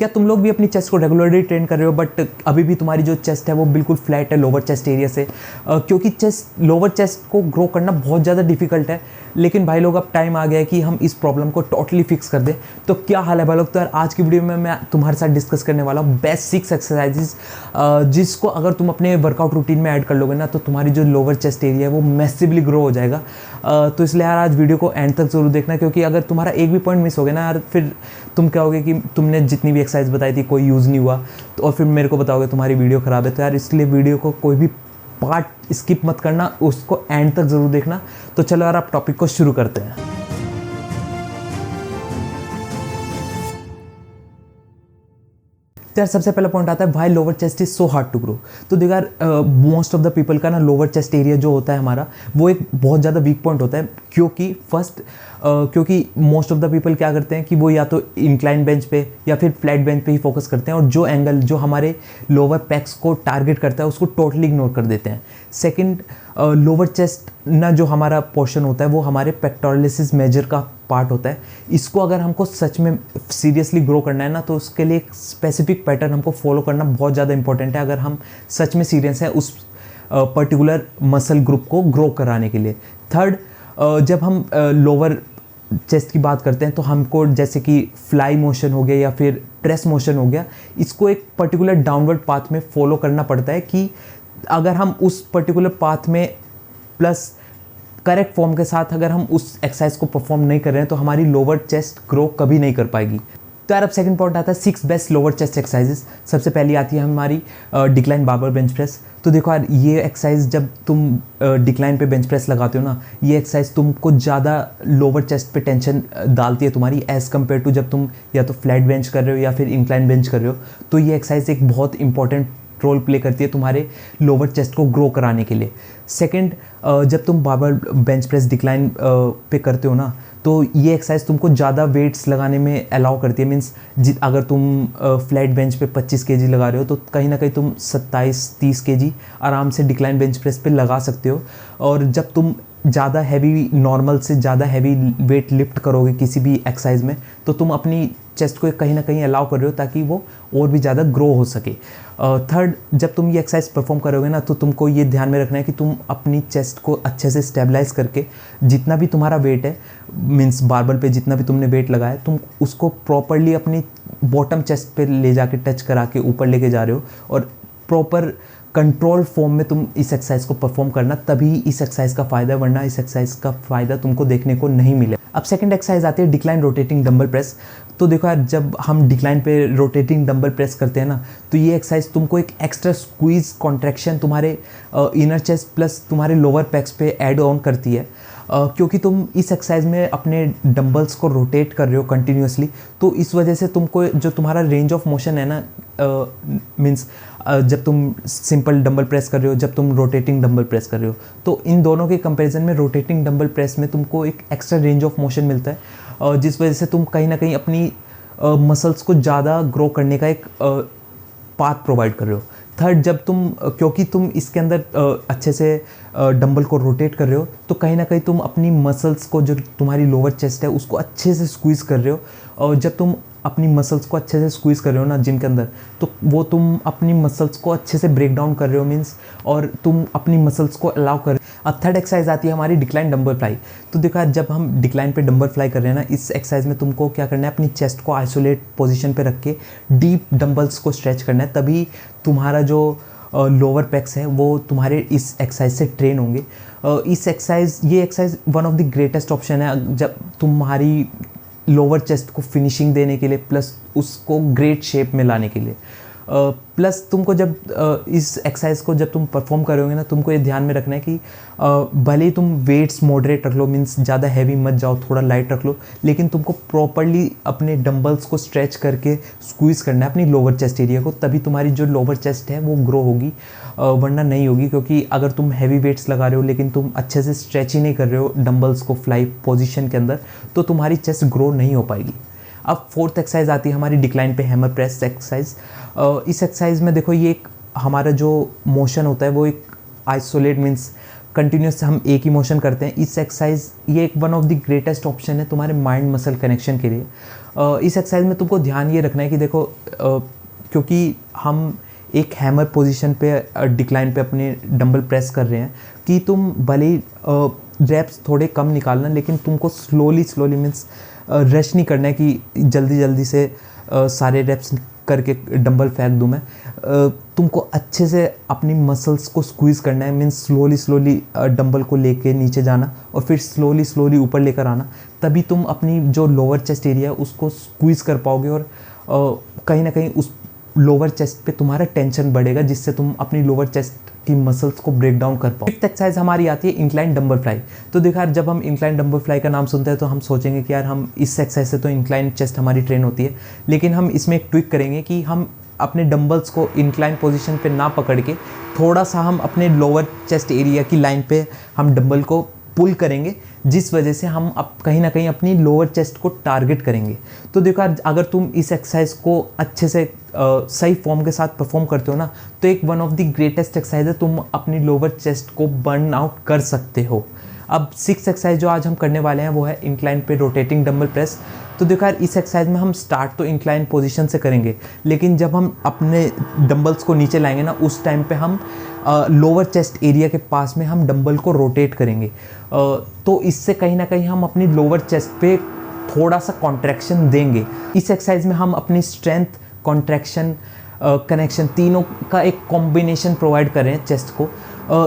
क्या तुम लोग भी अपनी चेस्ट को रेगुलरली ट्रेन कर रहे हो बट अभी भी तुम्हारी जो चेस्ट है वो बिल्कुल फ्लैट है लोअर चेस्ट एरिया से? क्योंकि चेस्ट लोअर चेस्ट को ग्रो करना बहुत ज़्यादा डिफिकल्ट है, लेकिन भाई लोग अब टाइम आ गया है कि हम इस प्रॉब्लम को टोटली फिक्स कर दें। तो क्या हाल है भाई लोग? तो यार आज की वीडियो में मैं तुम्हारे साथ डिस्कस करने वाला हूँ बेस्ट 6 एक्सरसाइजेज जिसको अगर तुम अपने वर्कआउट रूटीन में ऐड कर लोगे ना तो तुम्हारी जो लोअर चेस्ट एरिया है वो मैसिवली ग्रो हो जाएगा। तो इसलिए यार आज वीडियो को एंड तक ज़रूर देखना, क्योंकि अगर तुम्हारा एक भी पॉइंट मिस हो गया ना यार फिर तुम कहोगे कि तुमने जितनी भी एक्सरसाइज बताई थी कोई यूज़ नहीं हुआ, तो और फिर मेरे को बताओगे तुम्हारी वीडियो ख़राब है। तो यार इसलिए वीडियो को कोई भी पार्ट स्किप मत करना, उसको एंड तक ज़रूर देखना। तो चलो यार आप टॉपिक को शुरू करते हैं। तो यार सबसे पहला पॉइंट आता है why lower chest is so hard to grow. तो देखो यार मोस्ट ऑफ द पीपल का ना लोअर चेस्ट एरिया जो होता है हमारा वो एक बहुत ज़्यादा वीक पॉइंट होता है, क्योंकि मोस्ट ऑफ द पीपल क्या करते हैं कि वो या तो इंक्लाइन बेंच पे या फिर फ्लैट बेंच पे ही फोकस करते हैं और जो एंगल जो हमारे लोअर पैक्स को टारगेट करता है उसको टोटली इग्नोर कर देते हैं। सेकंड, लोअर चेस्ट ना जो हमारा पोर्शन होता है वो हमारे पेक्टोरलिस मेजर का पार्ट होता है। इसको अगर हमको सच में सीरियसली ग्रो करना है ना तो उसके लिए एक स्पेसिफिक पैटर्न हमको फॉलो करना बहुत ज़्यादा इंपॉर्टेंट है, अगर हम सच में सीरियस हैं उस पर्टिकुलर मसल ग्रुप को ग्रो कराने के लिए। थर्ड, जब हम लोअर चेस्ट की बात करते हैं तो हमको जैसे कि फ्लाई मोशन हो गया या फिर प्रेस मोशन हो गया, इसको एक पर्टिकुलर डाउनवर्ड पाथ में फॉलो करना पड़ता है कि अगर हम उस पर्टिकुलर पाथ में प्लस करेक्ट फॉर्म के साथ अगर हम उस एक्सरसाइज को परफॉर्म नहीं कर रहे हैं तो हमारी लोअर चेस्ट ग्रो कभी नहीं कर पाएगी। तो यार अब सेकंड पॉइंट आता है 6 बेस्ट लोअर चेस्ट एक्सरसाइजेस। सबसे पहली आती है हमारी डिक्लाइन बारबेल बेंच प्रेस। तो देखो यार ये एक्सरसाइज जब तुम डिक्लाइन पे बेंच प्रेस लगाते हो ना, ये एक्सरसाइज तुमको ज़्यादा लोअर चेस्ट पे टेंशन डालती है तुम्हारी एज़ कम्पेयर टू जब तुम या तो फ्लैट बेंच कर रहे हो या फिर इंक्लाइन बेंच कर रहे हो। तो ये एक्सरसाइज एक बहुत इंपॉर्टेंट रोल प्ले करती है तुम्हारे लोअर चेस्ट को ग्रो कराने के लिए। सेकंड, जब तुम बारबेल बेंच प्रेस डिक्लाइन पे करते हो ना तो ये एक्सरसाइज तुमको ज़्यादा वेट्स लगाने में अलाउ करती है। मीन्स अगर तुम फ्लैट बेंच पे 25 केजी लगा रहे हो तो कहीं ना कहीं तुम 27-30 केजी आराम से डिक्लाइन बेंच प्रेस पे लगा सकते हो। और जब तुम ज़्यादा हैवी नॉर्मल से ज़्यादा हैवी वेट लिफ्ट करोगे किसी भी एक्सरसाइज में तो तुम अपनी चेस्ट को कहीं ना कहीं अलाउ कर रहे हो ताकि वो और भी ज़्यादा ग्रो हो सके। थर्ड, जब तुम ये एक्सरसाइज परफॉर्म करोगे ना तो तुमको ये ध्यान में रखना है कि तुम अपनी चेस्ट को अच्छे से स्टेबलाइज करके जितना भी तुम्हारा वेट है, मीन्स बारबल पे जितना भी तुमने वेट लगाया तुम उसको प्रॉपरली अपनी बॉटम चेस्ट पे ले जाके टच करा के ऊपर लेके जा रहे हो और प्रॉपर कंट्रोल फॉर्म में तुम इस एक्सरसाइज को परफॉर्म करना, तभी इस एक्सरसाइज का फ़ायदा, वरना इस एक्सरसाइज का फ़ायदा तुमको देखने को नहीं मिले। अब सेकंड एक्सरसाइज आती है डिक्लाइन रोटेटिंग डंबल प्रेस। तो देखो यार जब हम डिक्लाइन पे रोटेटिंग डंबल प्रेस करते हैं ना तो ये एक्सरसाइज तुमको एक एक्स्ट्रा स्क्वीज कॉन्ट्रैक्शन तुम्हारे इनर चेस्ट प्लस तुम्हारे लोअर पैक्स पे ऐड ऑन करती है, क्योंकि तुम इस एक्सरसाइज में अपने डंबल्स को रोटेट कर रहे हो कंटिन्यूसली। तो इस वजह से तुमको जो तुम्हारा रेंज ऑफ मोशन है ना, मीन्स जब तुम सिंपल डंबल प्रेस कर रहे हो, जब तुम रोटेटिंग डंबल प्रेस कर रहे हो, तो इन दोनों के कंपैरिजन में रोटेटिंग डंबल प्रेस में तुमको एक एक्स्ट्रा रेंज ऑफ मोशन मिलता है, जिस वजह से तुम कहीं ना कहीं अपनी मसल्स को ज़्यादा ग्रो करने का एक पाथ प्रोवाइड कर रहे हो। थर्ड, जब तुम क्योंकि तुम इसके अंदर अच्छे से डंबल को रोटेट कर रहे हो तो कहीं ना कहीं तुम अपनी मसल्स को, जो तुम्हारी लोअर चेस्ट है उसको अच्छे से स्क्वीज़ कर रहे हो। और जब तुम अपनी मसल्स को अच्छे से स्क्वीज़ कर रहे हो ना जिम के अंदर, तो वो तुम अपनी मसल्स को अच्छे से ब्रेक डाउन कर रहे हो, मीन्स, और तुम अपनी मसल्स को अलाउ कर रहे हो। अब थर्ड एक्सरसाइज आती है हमारी डिक्लाइन डंबल फ्लाई। तो देखो जब हम डिक्लाइन पे डंबल फ्लाई कर रहे हैं ना, इस एक्सरसाइज में तुमको क्या करना है, अपनी चेस्ट को आइसोलेट पोजीशन पे रख के डीप डंबल्स को स्ट्रेच करना है, तभी तुम्हारा जो लोअर पैक्स है वो तुम्हारे इस एक्सरसाइज से ट्रेन होंगे। ये exercise one of the greatest option है जब तुम्हारी लोअर चेस्ट को फिनिशिंग देने के लिए प्लस उसको ग्रेट शेप में लाने के लिए। प्लस तुमको जब इस एक्सरसाइज को जब तुम परफॉर्म करोगे ना तुमको ये ध्यान में रखना है कि भले ही तुम वेट्स मॉडरेट रख लो, मीन्स ज़्यादा हैवी मत जाओ, थोड़ा लाइट रख लो, लेकिन तुमको प्रॉपरली अपने डंबल्स को स्ट्रेच करके स्क्वीज़ करना है अपनी लोअर चेस्ट एरिया को, तभी तुम्हारी जो लोअर चेस्ट है वो ग्रो होगी, वरना नहीं होगी। क्योंकि अगर तुम हैवी वेट्स लगा रहे हो लेकिन तुम अच्छे से स्ट्रेच ही नहीं कर रहे हो डंबल्स को फ्लाई पोजीशन के अंदर, तो तुम्हारी चेस्ट ग्रो नहीं हो पाएगी। अब फोर्थ एक्सरसाइज आती है हमारी डिक्लाइन पे हैमर प्रेस एक्सरसाइज। इस एक्सरसाइज में देखो ये एक हमारा जो मोशन होता है वो एक आइसोलेट, मीन्स कंटिन्यूस हम एक ही मोशन करते हैं। इस एक्सरसाइज ये एक one of the greatest option है तुम्हारे माइंड मसल कनेक्शन के लिए। इस एक्सरसाइज में तुमको ध्यान ये रखना है कि देखो क्योंकि हम एक हैमर पोजीशन पे डिक्लाइन पे अपने डंबल प्रेस कर रहे हैं कि तुम भले ही रेप्स थोड़े कम निकालना, लेकिन तुमको स्लोली मीन्स रश नहीं करना है कि जल्दी से सारे रेप्स करके डंबल फेंक दूँ मैं। तुमको अच्छे से अपनी मसल्स को स्क्वीज़ करना है, मीन्स स्लोली डंबल को लेके नीचे जाना और फिर स्लोली ऊपर लेकर आना, तभी तुम अपनी जो लोअर चेस्ट एरिया है उसको स्क्वीज़ कर पाओगे और कहीं ना कहीं उस लोअर चेस्ट पे तुम्हारा टेंशन बढ़ेगा, जिससे तुम अपनी लोअर चेस्ट की मसल्स को ब्रेक डाउन कर पाओ। फिफ्थ एक्सरसाइज हमारी आती है इंक्लाइन डंबल फ्लाई। तो देखो यार, जब हम इंक्लाइन डंबल फ्लाई का नाम सुनते हैं तो हम सोचेंगे कि यार हम इस एक्सरसाइज से तो इंक्लाइन चेस्ट हमारी ट्रेन होती है, लेकिन हम इसमें एक ट्विक करेंगे कि हम अपने डंबल्स को इंक्लाइन पोजीशन पे ना पकड़ के थोड़ा सा हम अपने लोअर चेस्ट एरिया की लाइन पे हम डंबल को पुल करेंगे, जिस वजह से हम अब कहीं ना कहीं अपनी लोअर चेस्ट को टारगेट करेंगे। तो देखो अगर तुम इस एक्सरसाइज को अच्छे से सही फॉर्म के साथ परफॉर्म करते हो ना, तो एक one of the greatest exercise है, तुम अपनी लोअर चेस्ट को बर्न आउट कर सकते हो। अब सिक्स एक्सरसाइज जो आज हम करने वाले हैं वो है इंक्लाइन पे रोटेटिंग डंबल प्रेस। तो देखो यार, इस एक्सरसाइज में हम स्टार्ट तो इंक्लाइन पोजीशन से करेंगे, लेकिन जब हम अपने डंबल्स को नीचे लाएंगे ना, उस टाइम पे हम लोअर चेस्ट एरिया के पास में हम डंबल को रोटेट करेंगे। तो इससे कहीं ना कहीं हम अपनी लोअर चेस्ट पे थोड़ा सा कॉन्ट्रैक्शन देंगे। इस एक्सरसाइज में हम अपनी स्ट्रेंथ, कॉन्ट्रैक्शन, कनेक्शन तीनों का एक कॉम्बिनेशन प्रोवाइड कर रहे हैं चेस्ट को।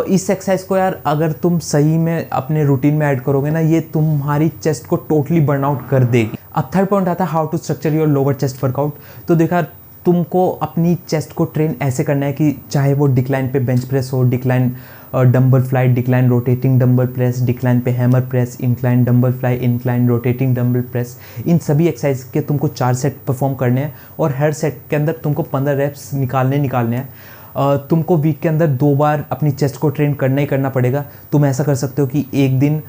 इस एक्सरसाइज को यार अगर तुम सही में अपने रूटीन में ऐड करोगे ना, ये तुम्हारी चेस्ट को टोटली बर्न आउट कर देगी। अब थर्ड पॉइंट आता है how to structure your lower chest workout. तो देखा, तुमको अपनी चेस्ट को ट्रेन ऐसे करना है कि चाहे वो डिक्लाइन पे बेंच प्रेस हो, decline dumbbell fly, decline rotating dumbbell press, decline पे hammer press, incline dumbbell fly, incline rotating dumbbell press, इन सभी एक्सरसाइज के तुमको 4 सेट परफॉर्म करने हैं और हर सेट के अंदर तुमको 15 रेप्स निकालने हैं। तुमको वीक के अंदर 2 बार अपनी चेस्ट को ट्रेन करना ही करना पड़ेगा। तुम ऐसा कर सकते हो कि एक दिन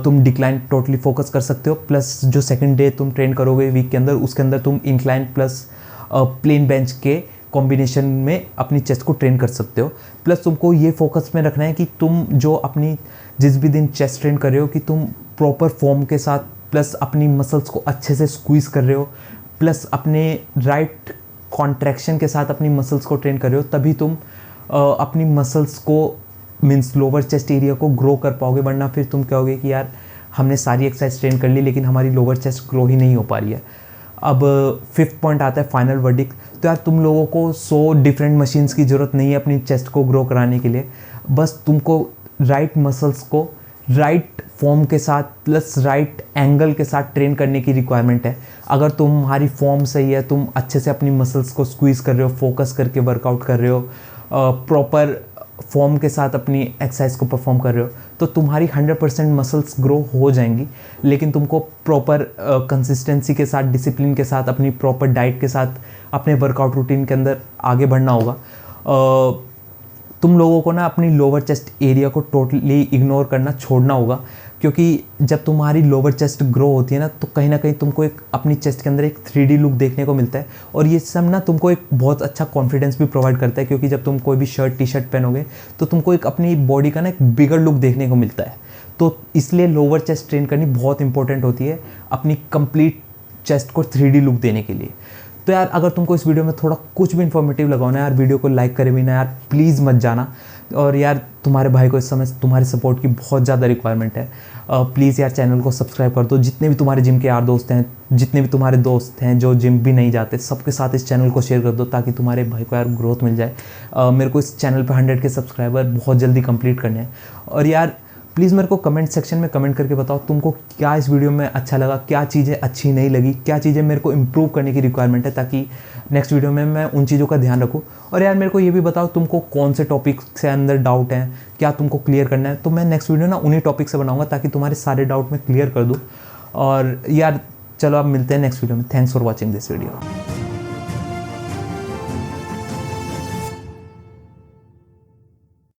तुम डिक्लाइन टोटली फोकस कर सकते हो, प्लस जो सेकंड डे तुम ट्रेन करोगे वीक के अंदर, उसके अंदर तुम इंक्लाइन प्लस प्लेन बेंच के कॉम्बिनेशन में अपनी चेस्ट को ट्रेन कर सकते हो। प्लस तुमको ये फोकस में रखना है कि तुम जो अपनी जिस भी दिन चेस्ट ट्रेन कर रहे हो कि तुम प्रॉपर फॉर्म के साथ, प्लस अपनी मसल्स को अच्छे से स्क्वीज़ कर रहे हो, प्लस अपने राइट कॉन्ट्रैक्शन के साथ अपनी मसल्स को ट्रेन कर रहे हो, तभी तुम अपनी मसल्स को मीन्स लोअर चेस्ट एरिया को ग्रो कर पाओगे। वरना फिर तुम कहोगे कि यार हमने सारी एक्सरसाइज ट्रेन कर ली लेकिन हमारी लोअर चेस्ट ग्रो ही नहीं हो पा रही है। अब फिफ्थ पॉइंट आता है फाइनल वर्डिक्ट। तो यार तुम लोगों को 100 डिफरेंट मशीन्स की ज़रूरत नहीं है अपनी चेस्ट को ग्रो कराने के लिए, बस तुमको राइट मसल्स को राइट फॉर्म के साथ प्लस राइट एंगल के साथ ट्रेन करने की रिक्वायरमेंट है। अगर तुम्हारी फॉर्म सही है, तुम अच्छे से अपनी मसल्स को स्क्वीज़ कर रहे हो, फोकस करके वर्कआउट कर रहे हो, प्रॉपर फॉर्म के साथ अपनी एक्सरसाइज को परफॉर्म कर रहे हो, तो तुम्हारी 100% मसल्स ग्रो हो जाएंगी। लेकिन तुमको प्रॉपर कंसिस्टेंसी के साथ, डिसिप्लिन के साथ, अपनी प्रॉपर डाइट के साथ अपने वर्कआउट रूटीन के अंदर आगे बढ़ना होगा। तुम लोगों को ना अपनी लोअर चेस्ट एरिया को टोटली इग्नोर करना छोड़ना होगा, क्योंकि जब तुम्हारी लोअर चेस्ट ग्रो होती है ना, तो कहीं ना कहीं तुमको एक अपनी चेस्ट के अंदर एक 3D लुक देखने को मिलता है। और ये सब ना तुमको एक बहुत अच्छा कॉन्फिडेंस भी प्रोवाइड करता है, क्योंकि जब तुम कोई भी शर्ट टी शर्ट पहनोगे तो तुमको एक अपनी बॉडी का ना एक बिगर लुक देखने को मिलता है। तो इसलिए लोअर चेस्ट ट्रेन करनी बहुत इंपॉर्टेंट होती है अपनी कंप्लीट चेस्ट को 3D लुक देने के लिए। तो यार अगर तुमको इस वीडियो में थोड़ा कुछ भी इन्फॉर्मेटिव लगा ना यार, वीडियो को लाइक करे भी ना यार, प्लीज़ मत जाना। और यार तुम्हारे भाई को इस समय तुम्हारे सपोर्ट की बहुत ज़्यादा रिक्वायरमेंट है। प्लीज़ यार चैनल को सब्सक्राइब कर दो। जितने भी तुम्हारे जिम के यार दोस्त हैं, जितने भी तुम्हारे दोस्त हैं जो जिम भी नहीं जाते, सबके साथ इस चैनल को शेयर कर दो, ताकि तुम्हारे भाई को यार ग्रोथ मिल जाए। मेरे को इस चैनल पर 100 के सब्सक्राइबर बहुत जल्दी कंप्लीट करने हैं। और यार प्लीज़ मेरे को कमेंट सेक्शन में कमेंट करके बताओ तुमको क्या इस वीडियो में अच्छा लगा, क्या चीज़ें अच्छी नहीं लगी, क्या चीज़ें मेरे को इम्प्रूव करने की रिक्वायरमेंट है, ताकि नेक्स्ट वीडियो में मैं उन चीज़ों का ध्यान रखूँ। और यार मेरे को ये भी बताओ तुमको कौन से टॉपिक से अंदर डाउट हैं, क्या तुमको क्लियर करना है, तो मैं नेक्स्ट वीडियो ना उन्हीं टॉपिक से बनाऊँगा, ताकि तुम्हारे सारे डाउट मैं क्लियर कर दूँ। और यार चलो अब मिलते हैं नेक्स्ट वीडियो में। Thanks for watching this video.